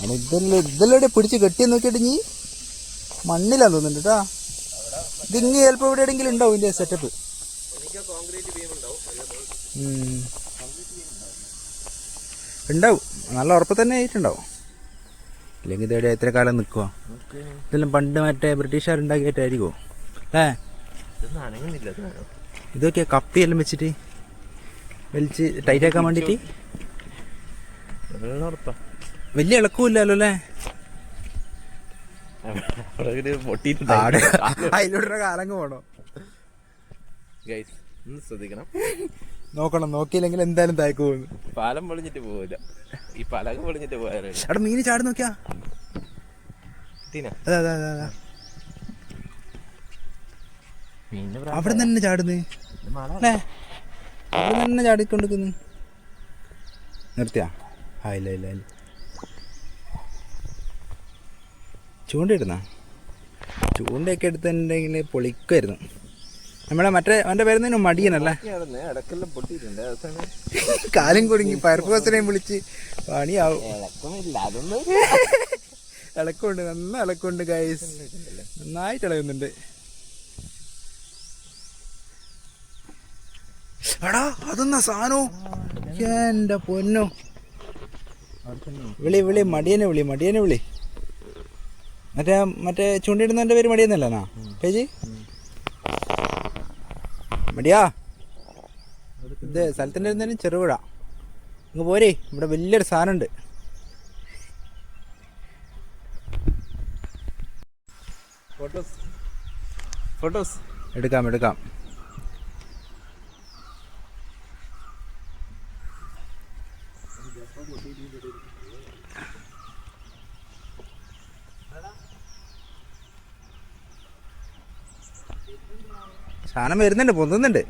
ഇതെല്ലാം പിടിച്ച് കെട്ടി നോക്കിയിട്ട് നീ മണ്ണിലാന്ന് തോന്നുന്നുണ്ട് കേട്ടാ. ഇതിങ്ങ് ചിലപ്പോൾ ഇവിടെ എവിടെയെങ്കിലും ഉണ്ടാവും ഇതിൻ്റെ സെറ്റപ്പ്. ഉണ്ടാവും, നല്ല ഉറപ്പ് തന്നെ ആയിട്ടുണ്ടാവും. ഇല്ലെങ്കിൽ ഇതെവിടെ എത്ര കാലം നിൽക്കുക? ഇതെല്ലാം പണ്ട് മറ്റേ ബ്രിട്ടീഷുകാരുണ്ടാക്കിയിട്ടായിരിക്കുമോ അല്ലേ? ഇതൊക്കെയാ കപ്പിയെല്ലാം വെച്ചിട്ട് വലിച്ച് ടൈറ്റാക്കാൻ വേണ്ടിയിട്ട്. വലിയ ഇളക്കമില്ലല്ലോ അല്ലേ? അതിലൂടെ കാലങ്ങ് പോണോ? ശ്രദ്ധിക്കണം, നോക്കണം. നോക്കിയില്ലെങ്കിൽ എന്തായാലും തായ്ക്ക് പോകുന്നു. പാലം പൊളിഞ്ഞിട്ട് പോവില്ല, ഈ പലക പൊളിഞ്ഞിട്ട് പോയാലേ. അവിടെ മീന് ചാടി നോക്കിയാ. അവിടെ തന്നെ ചാടുന്നു അല്ലേ? അവിടെ തന്നെ ചാടിക്കൊണ്ടിരിക്കുന്നു. നിർത്തിയാ? ഇല്ല ഇല്ല ഇല്ല. ചൂണ്ടയിടുന്ന ചൂണ്ടയൊക്കെ എടുത്തിട്ടുണ്ടെങ്കിൽ പൊളിക്കുമായിരുന്നു. നമ്മളെ മറ്റേ അവൻ്റെ പേരുന്നതിന് മടിയനല്ലേ? കാലും കുടുങ്ങി ഫയർഫോഴ്സിനെയും വിളിച്ച് പണിയാവും. ഇളക്കമുണ്ട്, നന്ന ഇളക്കമുണ്ട് ഗൈസ്, നന്നായിട്ട് ഇളകുന്നുണ്ട്. എടാ അതെന്നാ സാധനോ? എൻ്റെ പൊന്നോ, വിളി വിളി, മടിയനെ വിളി, മടിയനെ വിളി. മറ്റേ ചൂണ്ടിടുന്നതിൻ്റെ പേര് മടിയെന്നല്ലേനാ പേജ്? മടിയാ, ഇത് സ്ഥലത്തിൻ്റെ ഇരുന്നാലും ചെറുപുഴ. ഇങ്ങ് പോരേ, ഇവിടെ വലിയൊരു സാധനമുണ്ട്. ഫോട്ടോസ് എടുക്കാം എടുക്കാം. സാധനം വരുന്നുണ്ട്, പൊന്തുന്നുണ്ട്.